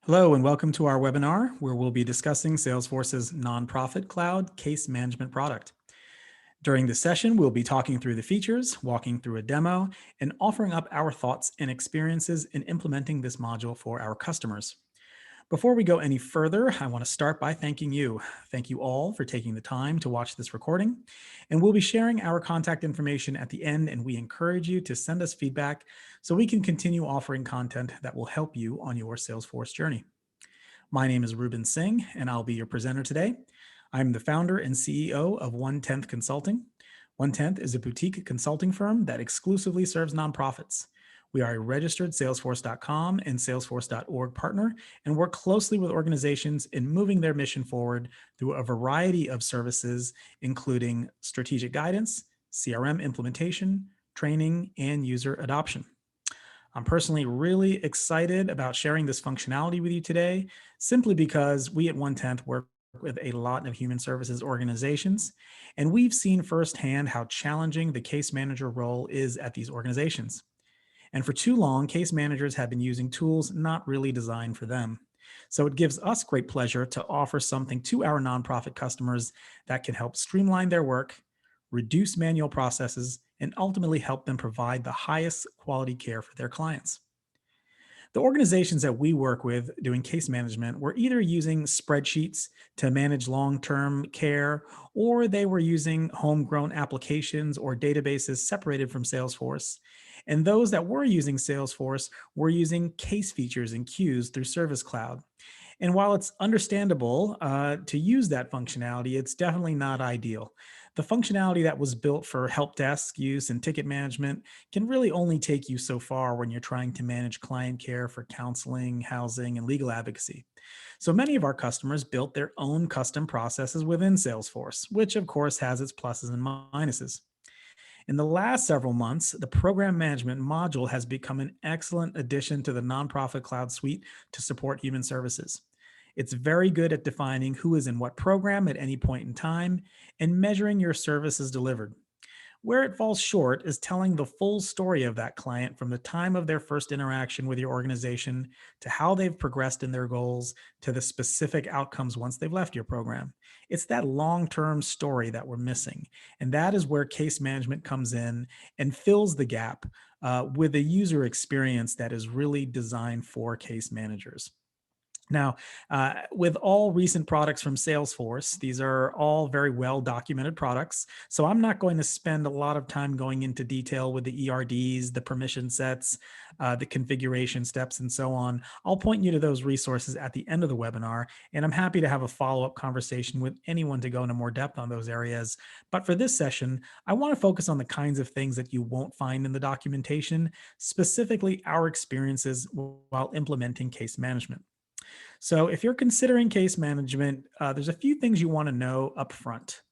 Hello and welcome to our webinar where we'll be discussing Salesforce's nonprofit cloud case management product. During this session, we'll be talking through the features, walking through a demo, and offering up our thoughts and experiences in implementing this module for our customers. Before we go any further, I want to start by thanking you. Thank you all for taking the time to watch this recording. And we'll be sharing our contact information at the end, and we encourage you to send us feedback so we can continue offering content that will help you on your Salesforce journey. My name is Ruben Singh, and I'll be your presenter today. I'm the founder and CEO of 1/10 Consulting. 1/10 is a boutique consulting firm that exclusively serves nonprofits. We are a registered Salesforce.com and Salesforce.org partner and work closely with organizations in moving their mission forward through a variety of services, including strategic guidance, CRM implementation, training, and user adoption. I'm personally really excited about sharing this functionality with you today, simply because we at 1/10 work with a lot of human services organizations, and we've seen firsthand how challenging the case manager role is at these organizations. And for too long, case managers have been using tools not really designed for them. So it gives us great pleasure to offer something to our nonprofit customers that can help streamline their work, reduce manual processes, and ultimately help them provide the highest quality care for their clients. The organizations that we work with doing case management were either using spreadsheets to manage long-term care, or they were using homegrown applications or databases separated from Salesforce. And those that were using Salesforce were using case features and queues through Service Cloud. And while it's understandable to use that functionality, it's definitely not ideal. The functionality that was built for help desk use and ticket management can really only take you so far when you're trying to manage client care for counseling, housing, and legal advocacy. So many of our customers built their own custom processes within Salesforce, which of course has its pluses and minuses. In the last several months, the program management module has become an excellent addition to the nonprofit cloud suite to support human services. It's very good at defining who is in what program at any point in time and measuring your services delivered. Where it falls short is telling the full story of that client from the time of their first interaction with your organization to how they've progressed in their goals to the specific outcomes once they've left your program. It's that long-term story that we're missing. And that is where case management comes in and fills the gap with a user experience that is really designed for case managers. Now, with all recent products from Salesforce, these are all very well documented products. So I'm not going to spend a lot of time going into detail with the ERDs, the permission sets, the configuration steps, and so on. I'll point you to those resources at the end of the webinar, and I'm happy to have a follow-up conversation with anyone to go into more depth on those areas. But for this session, I want to focus on the kinds of things that you won't find in the documentation, specifically our experiences while implementing case management. So if you're considering case management, there's a few things you want to know up front.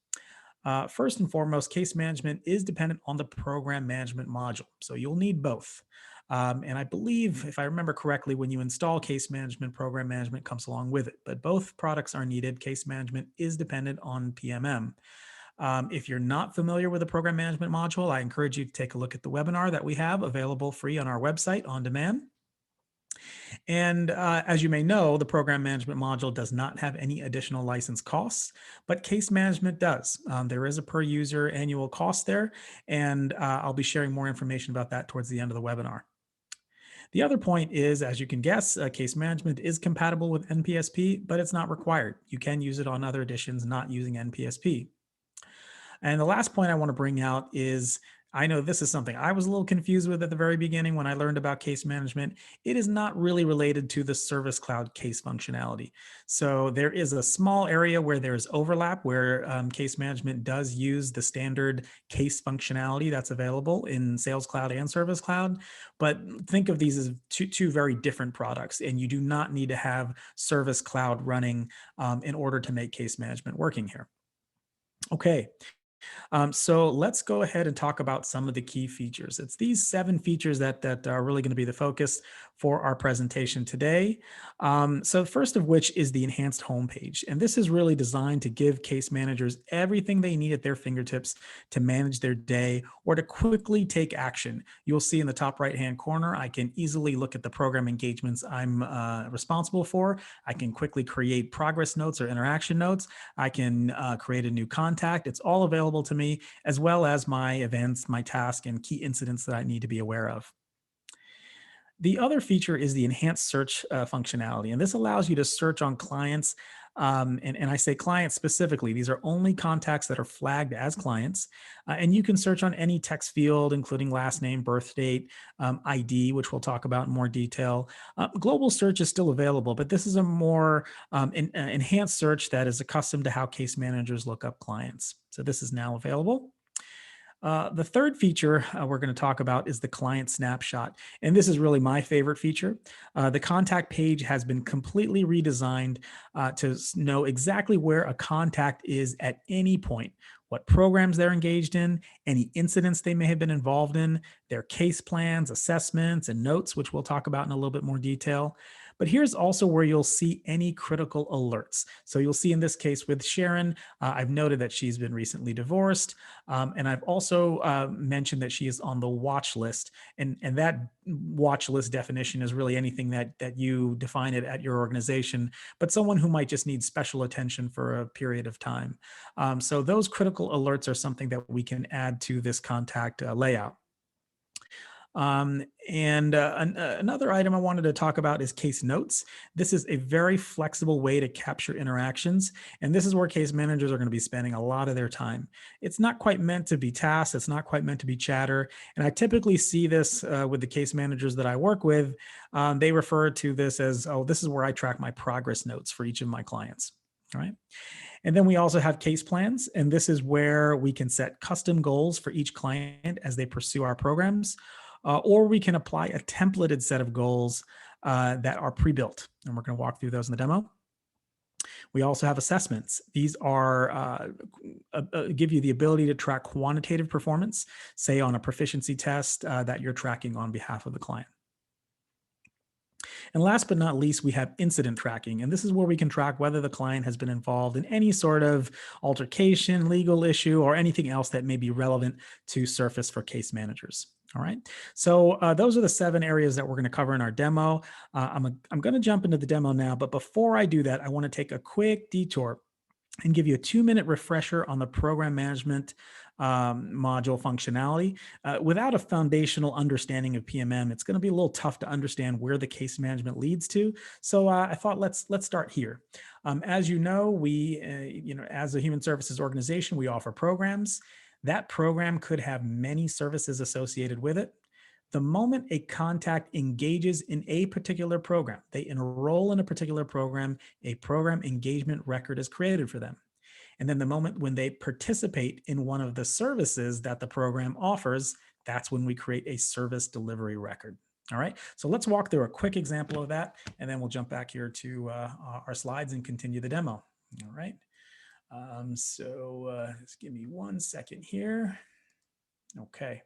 First and foremost, case management is dependent on the program management module. So you'll need both. And I believe, if I remember correctly, when you install case management, program management comes along with it. But both products are needed. Case management is dependent on PMM. If you're not familiar with the program management module, I encourage you to take a look at the webinar that we have available free on our website on demand. And as you may know, the program management module does not have any additional license costs, but case management does. There is a per user annual cost there, and I'll be sharing more information about that towards the end of the webinar. The other point is, as you can guess, case management is compatible with NPSP, but it's not required. You can use it on other editions not using NPSP. And the last point I want to bring out is, I know this is something I was a little confused with at the very beginning when I learned about case management. It is not really related to the Service Cloud case functionality. So there is a small area where there's overlap, where case management does use the standard case functionality that's available in Sales Cloud and Service Cloud. But think of these as two very different products, and you do not need to have Service Cloud running in order to make case management working here. Okay. So let's go ahead and talk about some of the key features. It's these 7 features that are really going to be the focus for our presentation today. So first of which is the enhanced homepage. And this is really designed to give case managers everything they need at their fingertips to manage their day or to quickly take action. You'll see in the top right-hand corner, I can easily look at the program engagements I'm responsible for. I can quickly create progress notes or interaction notes. I can create a new contact. It's all available to me, as well as my events, my task, and key incidents that I need to be aware of. The other feature is the enhanced search functionality, and this allows you to search on clients. And I say clients specifically, these are only contacts that are flagged as clients. And you can search on any text field, including last name, birth date, ID, which we'll talk about in more detail. Global search is still available, but this is a more enhanced search that is accustomed to how case managers look up clients. So this is now available. The third feature we're going to talk about is the client snapshot. And this is really my favorite feature. The contact page has been completely redesigned to know exactly where a contact is at any point, what programs they're engaged in, any incidents they may have been involved in, their case plans, assessments, and notes, which we'll talk about in a little bit more detail. But here's also where you'll see any critical alerts. So you'll see in this case with Sharon, I've noted that she's been recently divorced. And I've also mentioned that she is on the watch list. And that watch list definition is really anything that you define it at your organization, but someone who might just need special attention for a period of time. So those critical alerts are something that we can add to this contact layout. Another item I wanted to talk about is case notes. This is a very flexible way to capture interactions. And this is where case managers are going to be spending a lot of their time. It's not quite meant to be tasks. It's not quite meant to be chatter. And I typically see this with the case managers that I work with. They refer to this as, oh, this is where I track my progress notes for each of my clients. All right. And then we also have case plans. And this is where we can set custom goals for each client as they pursue our programs. Or we can apply a templated set of goals that are pre-built. And we're going to walk through those in the demo. We also have assessments. These are give you the ability to track quantitative performance, say on a proficiency test that you're tracking on behalf of the client. And last but not least, we have incident tracking. And this is where we can track whether the client has been involved in any sort of altercation, legal issue, or anything else that may be relevant to surface for case managers. All right. So those are the 7 areas that we're going to cover in our demo. I'm going to jump into the demo now. But before I do that, I want to take a quick detour and give you a 2-minute refresher on the program management module functionality. Without a foundational understanding of PMM, it's going to be a little tough to understand where the case management leads to. So I thought let's start here. As you know, we, as a human services organization, we offer programs. That program could have many services associated with it. The moment a contact engages in a particular program, they enroll in a particular program, a program engagement record is created for them. And then the moment when they participate in one of the services that the program offers, that's when we create a service delivery record. All right, so let's walk through a quick example of that, and then we'll jump back here to our slides and continue the demo. All right, just give me 1 second here. Okay.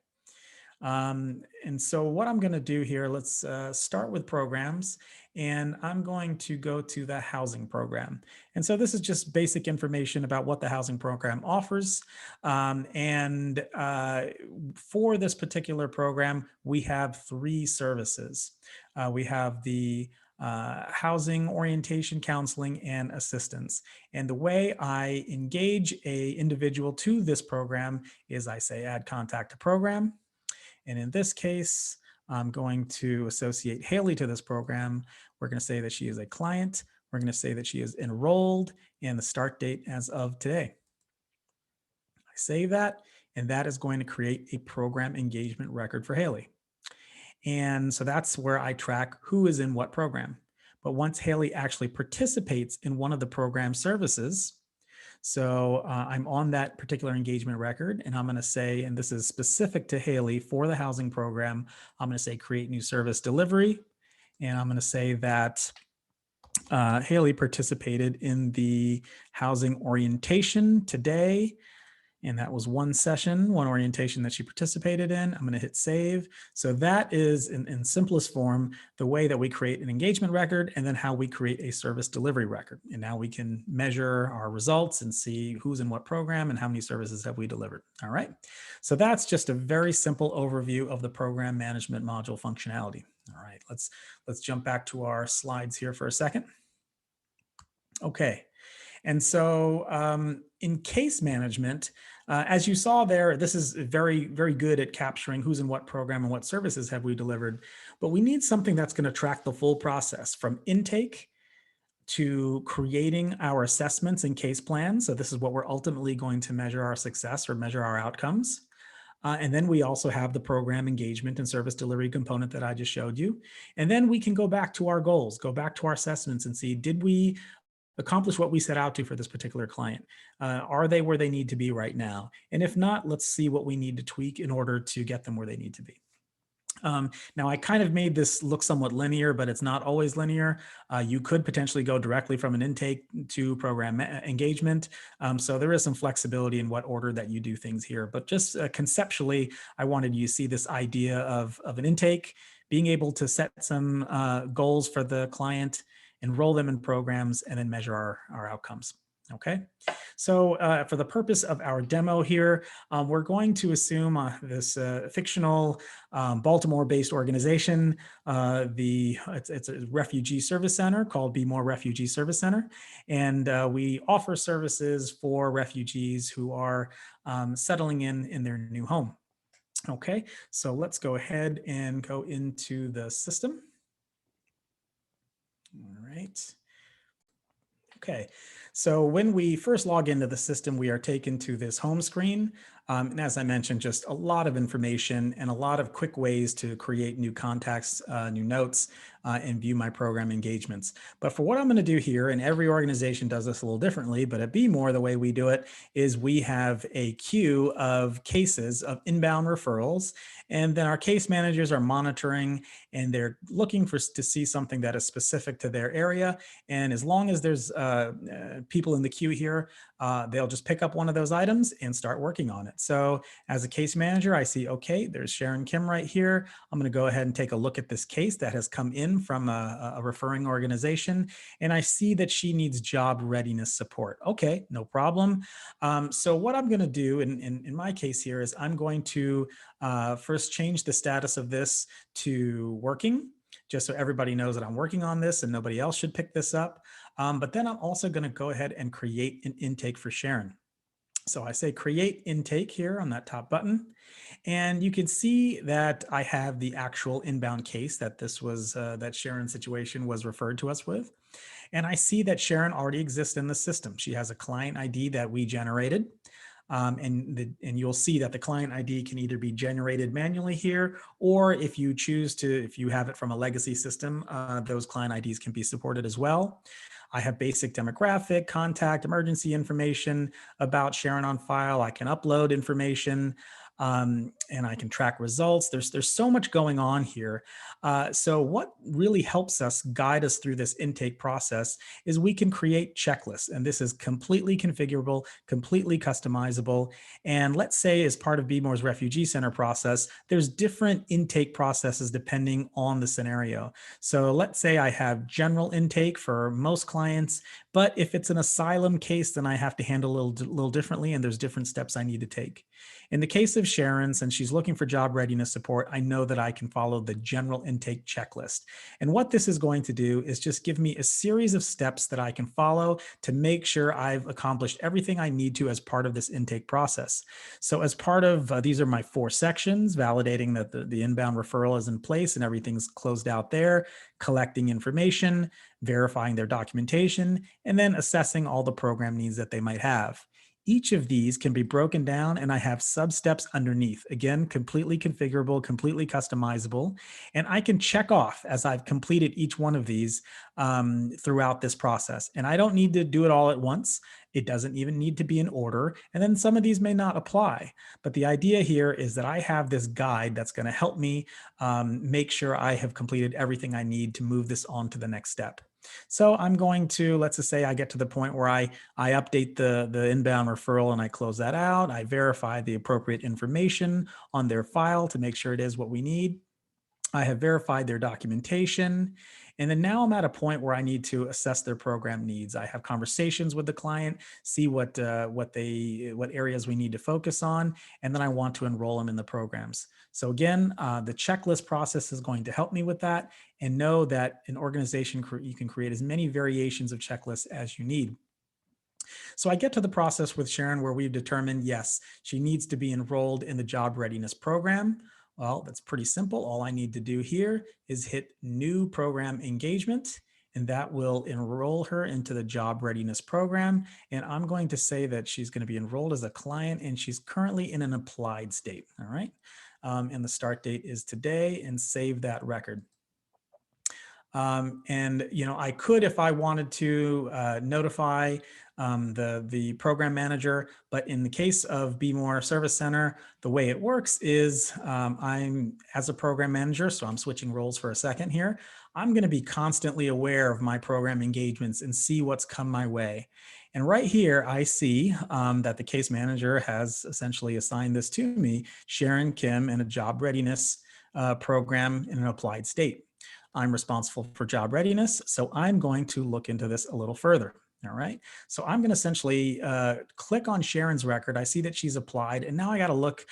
And so what I'm going to do here, let's start with programs, and I'm going to go to the housing program. And so this is just basic information about what the housing program offers. For this particular program, we have 3 services. We have the housing orientation, counseling, and assistance. And the way I engage a individual to this program is I say add contact to program. And in this case, I'm going to associate Haley to this program. We're going to say that she is a client. We're going to say that she is enrolled and the start date as of today. I save that, and that is going to create a program engagement record for Haley. And so that's where I track who is in what program. But once Haley actually participates in one of the program services, so I'm on that particular engagement record, and I'm going to say, and this is specific to Haley for the housing program, I'm going to say create new service delivery. And I'm going to say that Haley participated in the housing orientation today. And that was one session, one orientation that she participated in. I'm going to hit save. So that is in simplest form, the way that we create an engagement record and then how we create a service delivery record. And now we can measure our results and see who's in what program and how many services have we delivered. All right. So that's just a very simple overview of the program management module functionality. All right, let's jump back to our slides here for a second. Okay. And so in case management, as you saw there, this is very, very good at capturing who's in what program and what services have we delivered. But we need something that's going to track the full process from intake to creating our assessments and case plans. So this is what we're ultimately going to measure our success or measure our outcomes. And then we also have the program engagement and service delivery component that I just showed you. And then we can go back to our goals, go back to our assessments and see, did we accomplish what we set out to for this particular client? Are they where they need to be right now? And if not, let's see what we need to tweak in order to get them where they need to be. Now, I kind of made this look somewhat linear, but it's not always linear. You could potentially go directly from an intake to program engagement. So there is some flexibility in what order that you do things here. But just conceptually, I wanted you to see this idea of an intake, being able to set some goals for the client, enroll them in programs, and then measure our outcomes. Okay, so for the purpose of our demo here, we're going to assume this fictional Baltimore-based organization. It's a refugee service center called Be More Refugee Service Center, and we offer services for refugees who are settling in their new home. Okay, so let's go ahead and go into the system. All right. Okay, so when we first log into the system, we are taken to this home screen. And as I mentioned, just a lot of information and a lot of quick ways to create new contacts, new notes, and view my program engagements. But for what I'm going to do here, and every organization does this a little differently, but at Be More, the way we do it is we have a queue of cases of inbound referrals, and then our case managers are monitoring and they're looking to see something that is specific to their area. And as long as there's people in the queue here, they'll just pick up one of those items and start working on it. So as a case manager, I see, okay, there's Sharon Kim right here. I'm going to go ahead and take a look at this case that has come in from a referring organization. And I see that she needs job readiness support. Okay, no problem. So what I'm going to do in my case here is I'm going to first change the status of this to working, just so everybody knows that I'm working on this and nobody else should pick this up. But then I'm also going to go ahead and create an intake for Sharon. So I say create intake here on that top button. And you can see that I have the actual inbound case that this was, that Sharon's situation was referred to us with. And I see that Sharon already exists in the system. She has a client ID that we generated. And you'll see that the client ID can either be generated manually here, or if you choose to, if you have it from a legacy system, those client IDs can be supported as well. I have basic demographic, contact, emergency information about Sharon on file. I can upload information. And I can track results. There's so much going on here. So what really helps us guide us through this intake process is we can create checklists, and this is completely configurable, completely customizable. And let's say as part of Be More's Refugee Center process, there's different intake processes depending on the scenario. So let's say I have general intake for most clients, but if it's an asylum case, then I have to handle a little differently, and there's different steps I need to take. In the case of Sharon, since she's looking for job readiness support, I know that I can follow the general intake checklist. And what this is going to do is just give me a series of steps that I can follow to make sure I've accomplished everything I need to as part of this intake process. So as part of, these are my 4 sections, validating that the inbound referral is in place and everything's closed out there, collecting information, verifying their documentation, and then assessing all the program needs that they might have. Each of these can be broken down, and I have sub-steps underneath. Again, completely configurable, completely customizable, and I can check off as I've completed each one of these throughout this process. And I don't need to do it all at once. It doesn't even need to be in order. And then some of these may not apply. But the idea here is that I have this guide that's going to help me make sure I have completed everything I need to move this on to the next step. So I'm going to, let's just say I get to the point where I update the inbound referral and I close that out. I verify the appropriate information on their file to make sure it is what we need. I have verified their documentation. And then now I'm at a point where I need to assess their program needs. I have conversations with the client, see what areas we need to focus on, and then I want to enroll them in the programs. So again, the checklist process is going to help me with that, and know that an organization, you can create as many variations of checklists as you need. So I get to the process with Sharon where we've determined, yes, she needs to be enrolled in the job readiness program. Well, that's pretty simple. All I need to do here is hit new program engagement, and that will enroll her into the job readiness program. And I'm going to say that she's going to be enrolled as a client, and she's currently in an applied state. All right. And the start date is today, and save that record. And I could, if I wanted to, notify the program manager, but in the case of Be More Service Center, the way it works is I'm as a program manager, so I'm switching roles for a second here. I'm going to be constantly aware of my program engagements and see what's come my way. And right here, I see that the case manager has essentially assigned this to me, Sharon Kim, in a job readiness program in an applied state. I'm responsible for job readiness, so I'm going to look into this a little further. All right, so I'm going to essentially click on Sharon's record. I see that she's applied, and now I got to look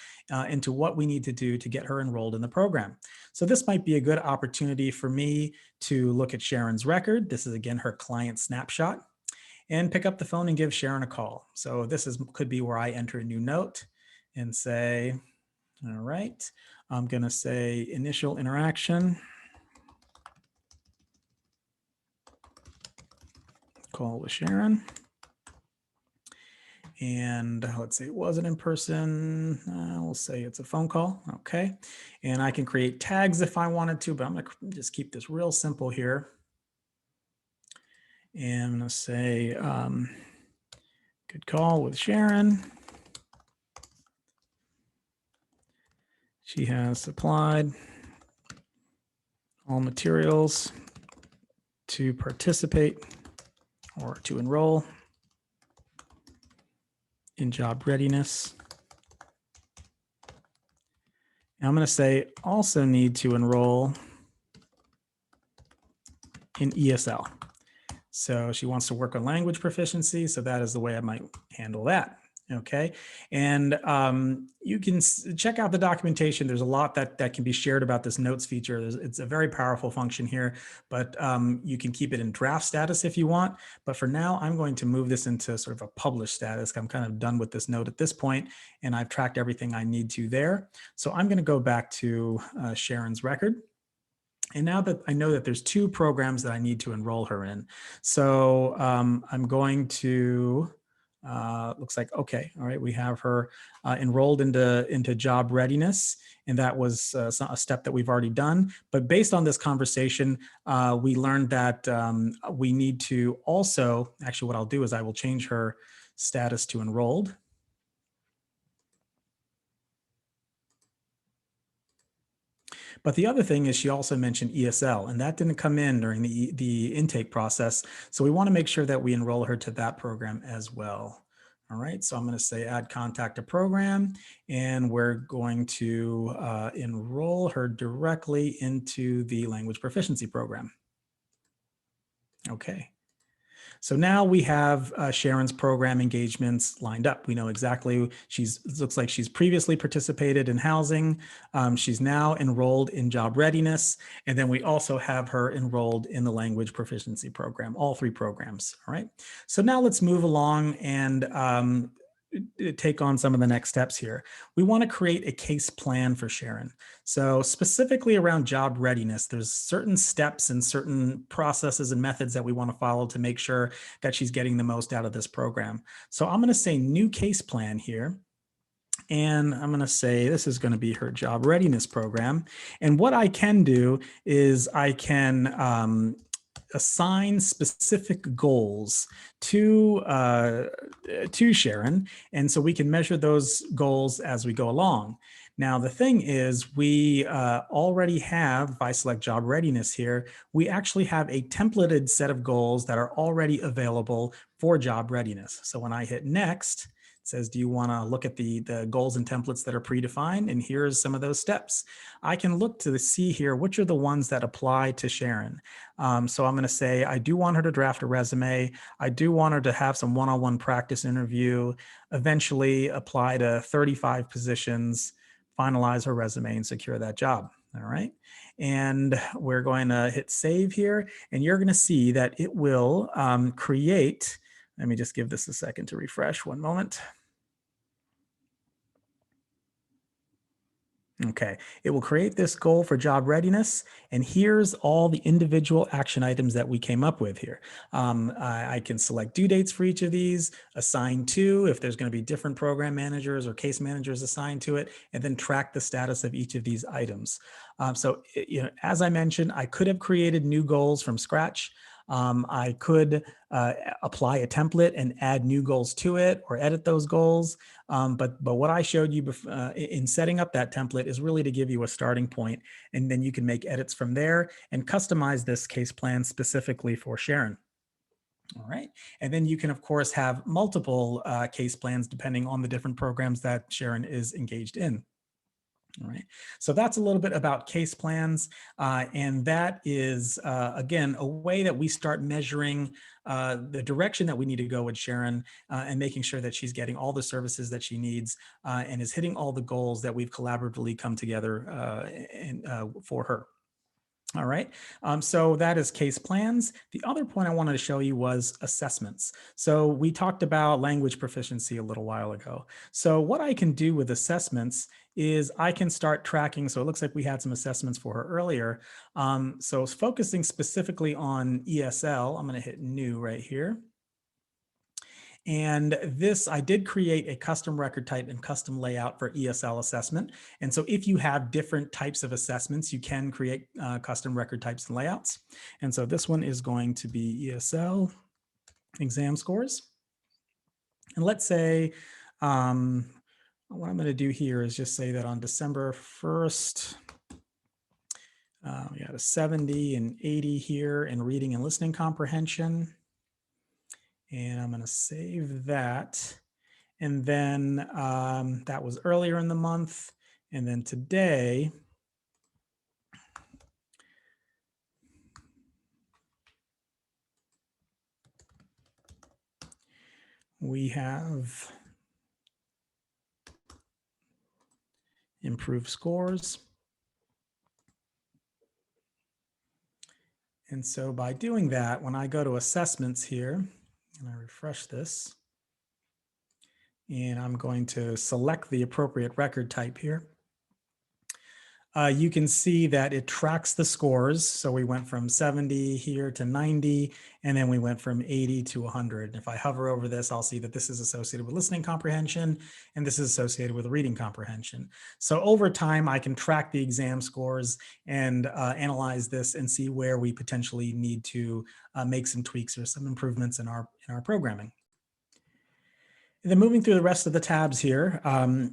into what we need to do to get her enrolled in the program. So this might be a good opportunity for me to look at Sharon's record. This is again her client snapshot, and pick up the phone and give Sharon a call. So this could be where I enter a new note and say, all right, I'm going to say initial interaction. Call with Sharon. And let's say it wasn't in person. We'll say it's a phone call. Okay. And I can create tags if I wanted to, but I'm going to just keep this real simple here. And I'm going to say, good call with Sharon. She has supplied all materials to participate or to enroll in job readiness. And I'm going to say also need to enroll in ESL. So she wants to work on language proficiency. So that is the way I might handle that. Okay. And you can check out the documentation. There's a lot that can be shared about this notes feature. It's a very powerful function here, but you can keep it in draft status if you want. But for now, I'm going to move this into sort of a published status. I'm kind of done with this note at this point, and I've tracked everything I need to there. So I'm going to go back to Sharon's record. And now that I know that there's two programs that I need to enroll her in. So I'm going to, looks like, okay, all right, we have her enrolled into job readiness. And that was a step that we've already done. But based on this conversation, we learned that we need to also, actually what I'll do is I will change her status to enrolled. But the other thing is she also mentioned ESL, and that didn't come in during the intake process. So we want to make sure that we enroll her to that program as well. All right, so I'm going to say add contact to program, and we're going to enroll her directly into the language proficiency program. Okay. So now we have Sharon's program engagements lined up. We know exactly, it looks like she's previously participated in housing. She's now enrolled in job readiness. And then we also have her enrolled in the language proficiency program, all three programs. All right. So now let's move along and take on some of the next steps here. We want to create a case plan for Sharon. So specifically around job readiness, there's certain steps and certain processes and methods that we want to follow to make sure that she's getting the most out of this program. So I'm going to say new case plan here. And I'm going to say this is going to be her job readiness program. And what I can do is I can assign specific goals to Sharon. And so we can measure those goals as we go along. Now, the thing is, we already have, if I select job readiness here, we actually have a templated set of goals that are already available for job readiness. So when I hit next, it says, do you want to look at the goals and templates that are predefined? And here's some of those steps. I can look to see here, which are the ones that apply to Sharon. So I'm going to say, I do want her to draft a resume. I do want her to have some one-on-one practice interview, eventually apply to 35 positions, finalize her resume and secure that job. All right. And we're going to hit save here, and you're going to see that it will create. Let me just give this a second to refresh. One moment. Okay, it will create this goal for job readiness, and here's all the individual action items that we came up with here. I can select due dates for each of these, assign to if there's going to be different program managers or case managers assigned to it, and then track the status of each of these items. So, as I mentioned, I could have created new goals from scratch. I could apply a template and add new goals to it or edit those goals. But what I showed you in setting up that template is really to give you a starting point, and then you can make edits from there and customize this case plan specifically for Sharon. All right. And then you can, of course, have multiple case plans depending on the different programs that Sharon is engaged in. All right, so that's a little bit about case plans, and that is, again, a way that we start measuring the direction that we need to go with Sharon and making sure that she's getting all the services that she needs and is hitting all the goals that we've collaboratively come together for her. All right, so that is case plans. The other point I wanted to show you was assessments. So we talked about language proficiency a little while ago. So what I can do with assessments is I can start tracking. So it looks like we had some assessments for her earlier. So focusing specifically on ESL, I'm going to hit new right here. And this, I did create a custom record type and custom layout for ESL assessment. And so if you have different types of assessments, you can create custom record types and layouts. And so this one is going to be ESL exam scores. And let's say, what I'm going to do here is just say that on December 1st, we got a 70 and 80 here in reading and listening comprehension. And I'm going to save that. And then that was earlier in the month. And then today, we have improved scores. And so by doing that, when I go to assessments here, and I refresh this, and I'm going to select the appropriate record type here, you can see that it tracks the scores. So we went from 70 here to 90, and then we went from 80 to 100. And if I hover over this, I'll see that this is associated with listening comprehension, and this is associated with reading comprehension. So over time, I can track the exam scores and analyze this and see where we potentially need to make some tweaks or some improvements in our programming. And then moving through the rest of the tabs here,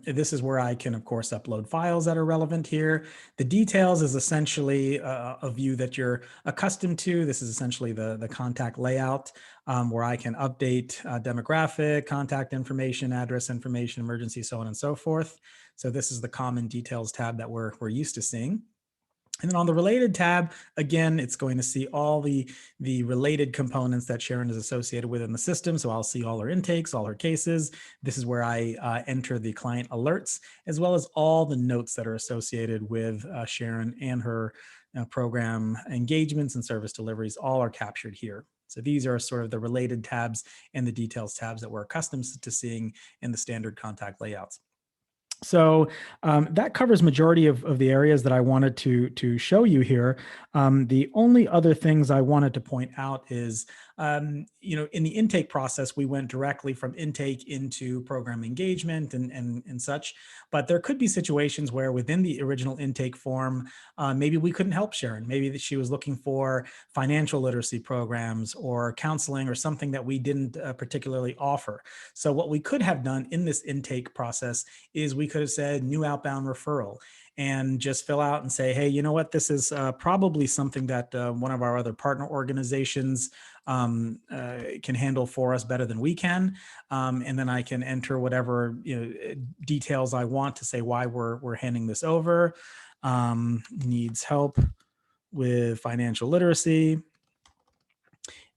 this is where I can, of course, upload files that are relevant here. The details is essentially a view that you're accustomed to. This is essentially the contact layout where I can update demographic, contact information, address information, emergency, so on and so forth. So this is the common details tab that we're used to seeing. And then on the related tab, again, it's going to see all the related components that Sharon is associated with in the system. So I'll see all her intakes, all her cases. This is where I enter the client alerts, as well as all the notes that are associated with Sharon and her program engagements and service deliveries. All are captured here. So these are sort of the related tabs and the details tabs that we're accustomed to seeing in the standard contact layouts. So that covers majority of the areas that I wanted to show you here. The only other things I wanted to point out is, in the intake process, we went directly from intake into program engagement and such. But there could be situations where within the original intake form, maybe we couldn't help Sharon. Maybe that she was looking for financial literacy programs or counseling or something that we didn't particularly offer. So what we could have done in this intake process is we could have said new outbound referral and just fill out and say, hey, you know what, this is probably something that one of our other partner organizations can handle for us better than we can. And then I can enter whatever details I want to say why we're handing this over. Needs help with financial literacy.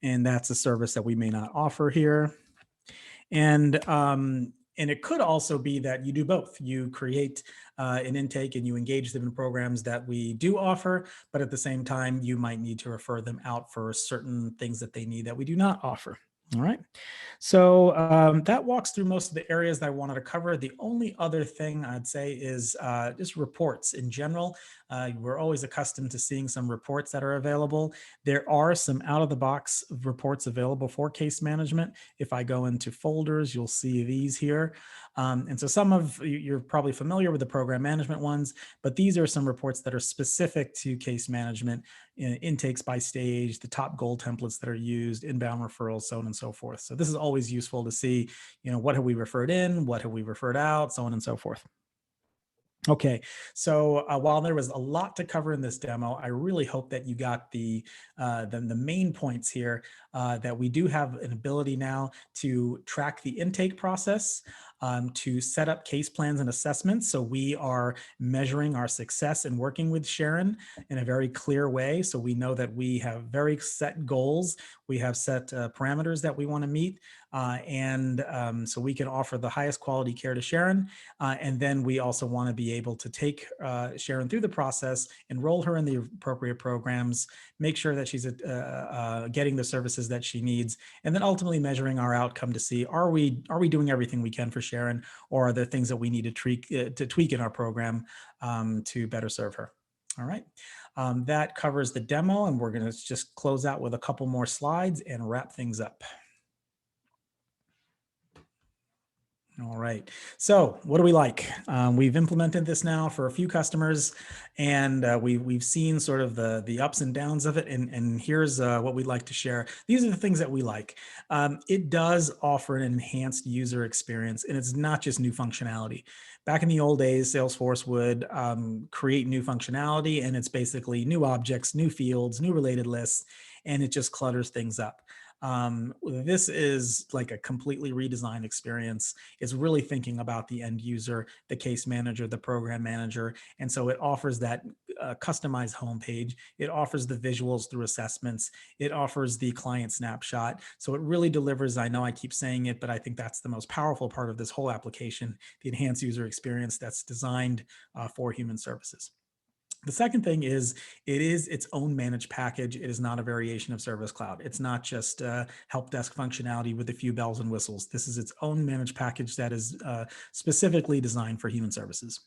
And that's a service that we may not offer here. And it could also be that you do both. You create an intake and you engage them in programs that we do offer, but at the same time, you might need to refer them out for certain things that they need that we do not offer. All right. So that walks through most of the areas that I wanted to cover. The only other thing I'd say is just reports in general. We're always accustomed to seeing some reports that are available. There are some out-of-the-box reports available for case management. If I go into folders, you'll see these here. And so some of you're probably familiar with the program management ones, but these are some reports that are specific to case management, intakes by stage, the top goal templates that are used, inbound referrals, so on and so forth. So this is always useful to see, what have we referred in, what have we referred out, so on and so forth. Okay, so while there was a lot to cover in this demo, I really hope that you got the main points here, that we do have an ability now to track the intake process, to set up case plans and assessments. So we are measuring our success in working with Sharon in a very clear way. So we know that we have very set goals. We have set parameters that we want to meet. So we can offer the highest quality care to Sharon. And then we also want to be able to take Sharon through the process, enroll her in the appropriate programs, make sure that she's getting the services that she needs, and then ultimately measuring our outcome to see, are we doing everything we can for Sharon, or are there things that we need to tweak in our program to better serve her? All right. That covers the demo, and we're going to just close out with a couple more slides and wrap things up. All right. So what do we like? We've implemented this now for a few customers, and we've seen sort of the ups and downs of it. And here's what we'd like to share. These are the things that we like. It does offer an enhanced user experience, and it's not just new functionality. Back in the old days, Salesforce would create new functionality, and it's basically new objects, new fields, new related lists, and it just clutters things up. This is like a completely redesigned experience. It's really thinking about the end user, the case manager, the program manager. And so it offers that customized homepage. It offers the visuals through assessments. It offers the client snapshot. So it really delivers, I know I keep saying it, but I think that's the most powerful part of this whole application, the enhanced user experience that's designed for human services. The second thing is it is its own managed package. It is not a variation of Service Cloud. It's not just help desk functionality with a few bells and whistles. This is its own managed package that is specifically designed for human services.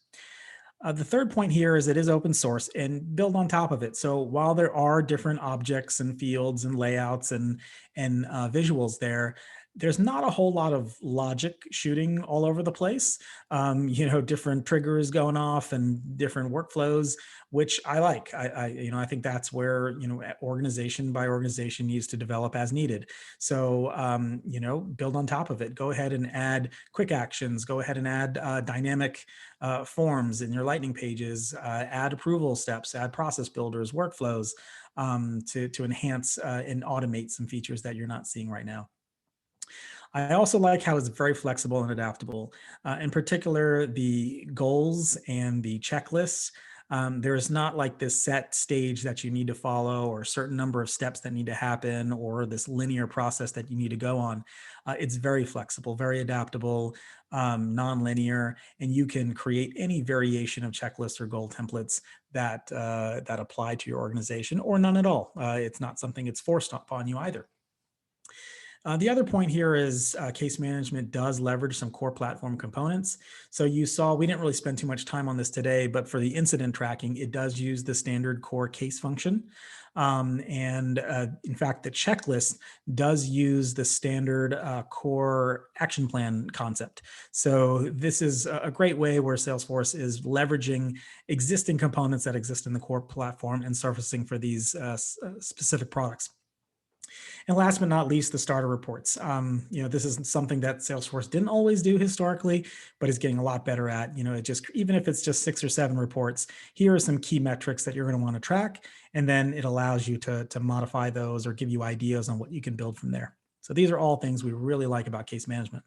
The third point here is it is open source and build on top of it. So while there are different objects and fields and layouts and visuals there, there's not a whole lot of logic shooting all over the place. Different triggers going off and different workflows, which I like. I think that's where, organization by organization needs to develop as needed. So, build on top of it. Go ahead and add quick actions. Go ahead and add dynamic forms in your Lightning pages. Add approval steps. Add process builders, workflows to enhance and automate some features that you're not seeing right now. I also like how it's very flexible and adaptable. In particular, the goals and the checklists. There is not like this set stage that you need to follow or a certain number of steps that need to happen or this linear process that you need to go on. It's very flexible, very adaptable, non-linear, and you can create any variation of checklists or goal templates that apply to your organization, or none at all. It's not something it's forced upon you either. The other point here is case management does leverage some core platform components. So you saw, we didn't really spend too much time on this today, but for the incident tracking, it does use the standard core case function. In fact, the checklist does use the standard core action plan concept. So this is a great way where Salesforce is leveraging existing components that exist in the core platform and surfacing for these specific products. And last but not least, the starter reports. This is something that Salesforce didn't always do historically, but is getting a lot better at. It just, even if it's just 6 or 7 reports, here are some key metrics that you're going to want to track. And then it allows you to modify those or give you ideas on what you can build from there. So these are all things we really like about case management.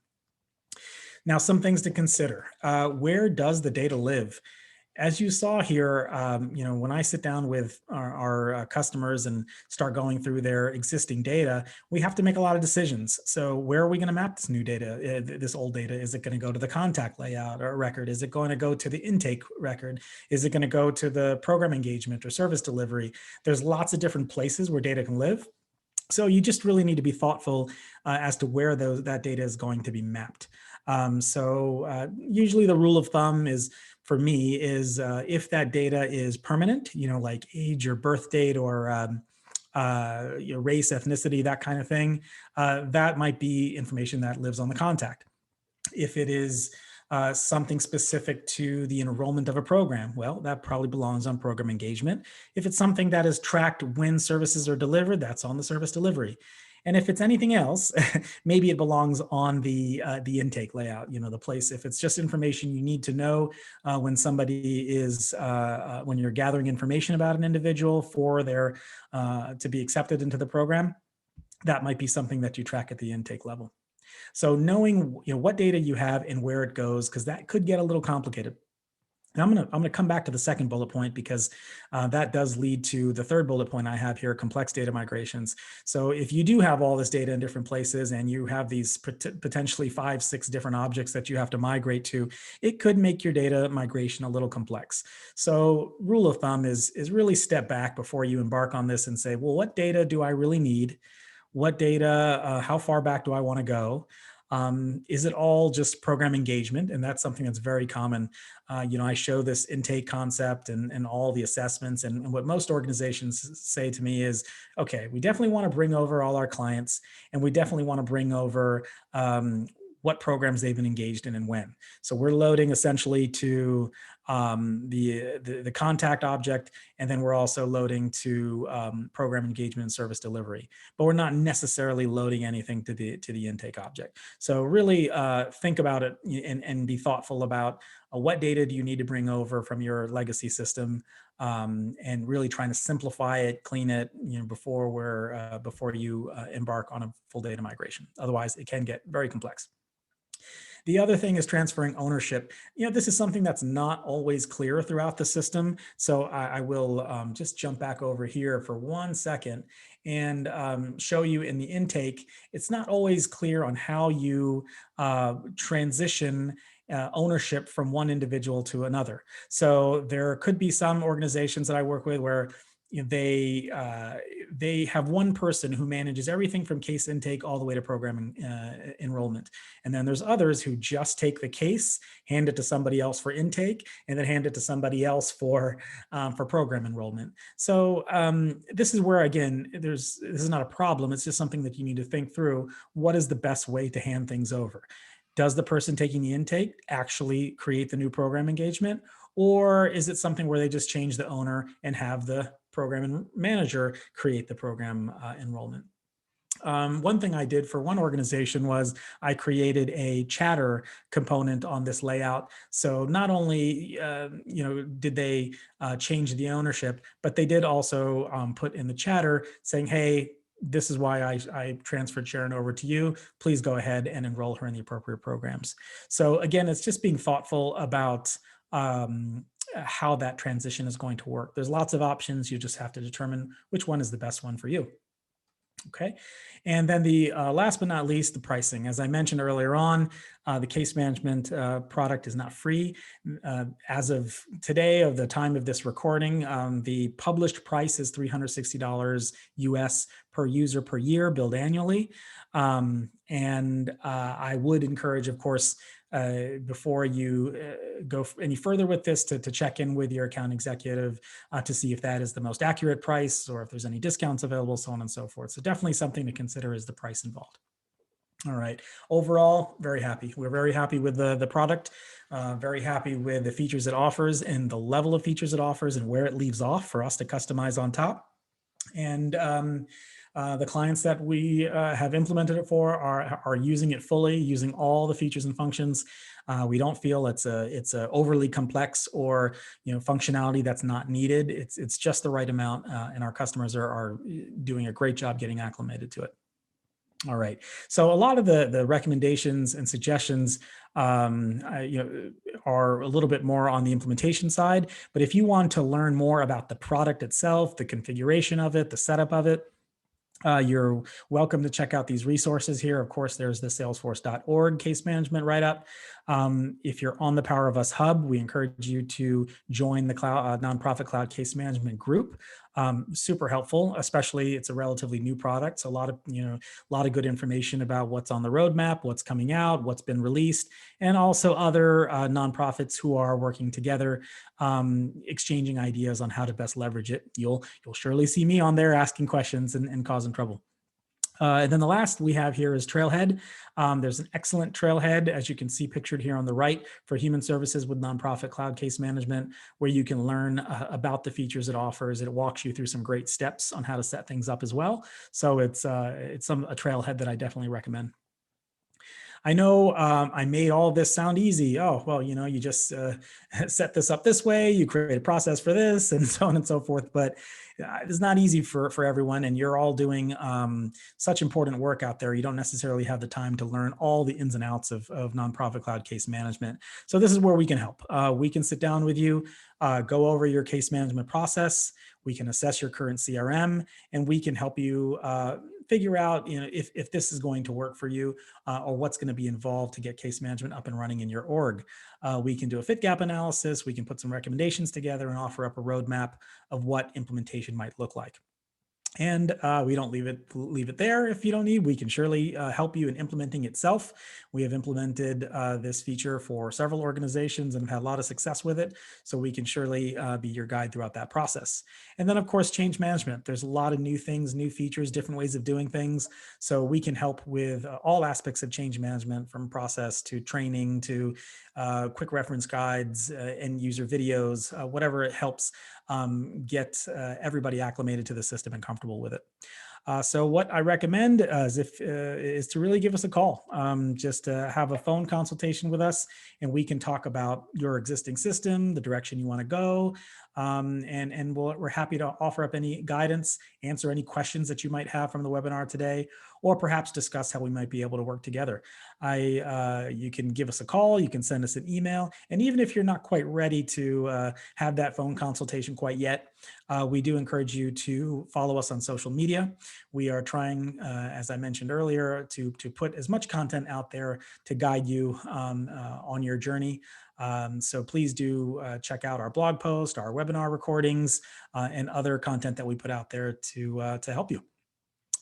Now, some things to consider. Where does the data live? As you saw here, when I sit down with our customers and start going through their existing data, we have to make a lot of decisions. So where are we going to map this new data, this old data? Is it going to go to the contact layout or record? Is it going to go to the intake record? Is it going to go to the program engagement or service delivery? There's lots of different places where data can live. So you just really need to be thoughtful as to where that data is going to be mapped. Usually the rule of thumb is, for me, is if that data is permanent, like age or birth date or race, ethnicity, that kind of thing, that might be information that lives on the contact. If it is something specific to the enrollment of a program, well, that probably belongs on program engagement. If it's something that is tracked when services are delivered, that's on the service delivery. And if it's anything else, maybe it belongs on the intake layout, the place. If it's just information you need to know when somebody is, when you're gathering information about an individual for their, to be accepted into the program, that might be something that you track at the intake level. So knowing what data you have and where it goes, because that could get a little complicated. Now I'm gonna come back to the second bullet point because that does lead to the third bullet point I have here, complex data migrations. So if you do have all this data in different places and you have these potentially 5, 6 different objects that you have to migrate to, it could make your data migration a little complex. So rule of thumb is really step back before you embark on this and say, well, what data do I really need? What data, how far back do I want to go? Is it all just program engagement? And that's something that's very common. I show this intake concept and all the assessments. And what most organizations say to me is, okay, we definitely want to bring over all our clients, and we definitely want to bring over what programs they've been engaged in and when. So we're loading essentially to the contact object, and then we're also loading to program engagement and service delivery. But we're not necessarily loading anything to the intake object. So really think about it and be thoughtful about what data do you need to bring over from your legacy system, and really trying to simplify it, clean it, before you embark on a full data migration. Otherwise, it can get very complex. The other thing is transferring ownership. This is something that's not always clear throughout the system. So I will just jump back over here for 1 second and show you in the intake. It's not always clear on how you transition ownership from one individual to another. So there could be some organizations that I work with where they have one person who manages everything from case intake all the way to program enrollment. And then there's others who just take the case, hand it to somebody else for intake, and then hand it to somebody else for program enrollment. So this is where, again, this is not a problem. It's just something that you need to think through. What is the best way to hand things over? Does the person taking the intake actually create the new program engagement? Or is it something where they just change the owner and have the program manager create the program enrollment? One thing I did for one organization was I created a chatter component on this layout. So not only did they change the ownership, but they did also put in the chatter saying, hey, this is why I transferred Sharon over to you. Please go ahead and enroll her in the appropriate programs. So again, it's just being thoughtful about how that transition is going to work. There's lots of options. You just have to determine which one is the best one for you. Okay. And then the last but not least, the pricing. As I mentioned earlier on, the case management product is not free. As of today, of the time of this recording, the published price is $360 US per user per year, billed annually. I would encourage, of course, before you go any further with this, to check in with your account executive to see if that is the most accurate price or if there's any discounts available, so on and so forth. So definitely something to consider is the price involved. All right. Overall, very happy. We're very happy with the product, very happy with the features it offers and the level of features it offers and where it leaves off for us to customize on top. And The clients that we have implemented it for are using it fully, using all the features and functions. We don't feel it's a overly complex or functionality that's not needed. It's just the right amount, and our customers are doing a great job getting acclimated to it. All right. So a lot of the recommendations and suggestions are a little bit more on the implementation side. But if you want to learn more about the product itself, the configuration of it, the setup of it, you're welcome to check out these resources here. Of course, there's the salesforce.org case management write-up. If you're on the Power of Us Hub, we encourage you to join the nonprofit cloud case management group. Super helpful, especially it's a relatively new product. So a lot of good information about what's on the roadmap, what's coming out, what's been released, and also other nonprofits who are working together, exchanging ideas on how to best leverage it. You'll surely see me on there asking questions and causing trouble. And then the last we have here is Trailhead. There's an excellent Trailhead, as you can see pictured here on the right, for human services with nonprofit cloud case management, where you can learn about the features it offers. It walks you through some great steps on how to set things up as well. So it's a Trailhead that I definitely recommend. I know I made all of this sound easy. Oh, well, you just set this up this way, you create a process for this, and so on and so forth. But it's not easy for everyone, and you're all doing such important work out there. You don't necessarily have the time to learn all the ins and outs of nonprofit cloud case management. So this is where we can help. We can sit down with you, go over your case management process. We can assess your current CRM, and we can help you figure out if this is going to work for you, or what's going to be involved to get case management up and running in your org. We can do a fit gap analysis. We can put some recommendations together and offer up a roadmap of what implementation might look like. And we don't leave it there. If you don't need, we can surely help you in implementing itself. We have implemented this feature for several organizations and have had a lot of success with it. So we can surely be your guide throughout that process. And then, of course, change management. There's a lot of new things, new features, different ways of doing things. So we can help with all aspects of change management, from process to training to quick reference guides, end user videos, whatever it helps get everybody acclimated to the system and comfortable with it. So what I recommend is to really give us a call. Just have a phone consultation with us, and we can talk about your existing system, the direction you want to go, and we're happy to offer up any guidance, answer any questions that you might have from the webinar today, or perhaps discuss how we might be able to work together. You can give us a call, you can send us an email, and even if you're not quite ready to have that phone consultation quite yet, we do encourage you to follow us on social media. We are trying, as I mentioned earlier, to put as much content out there to guide you on your journey. So please do check out our blog post, our webinar recordings, and other content that we put out there to help you.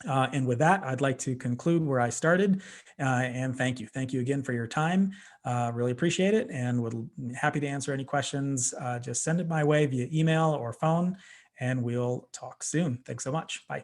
And with that, I'd like to conclude where I started, and thank you. Thank you again for your time. Really appreciate it, and would happy to answer any questions. Just send it my way via email or phone, and we'll talk soon. Thanks so much. Bye.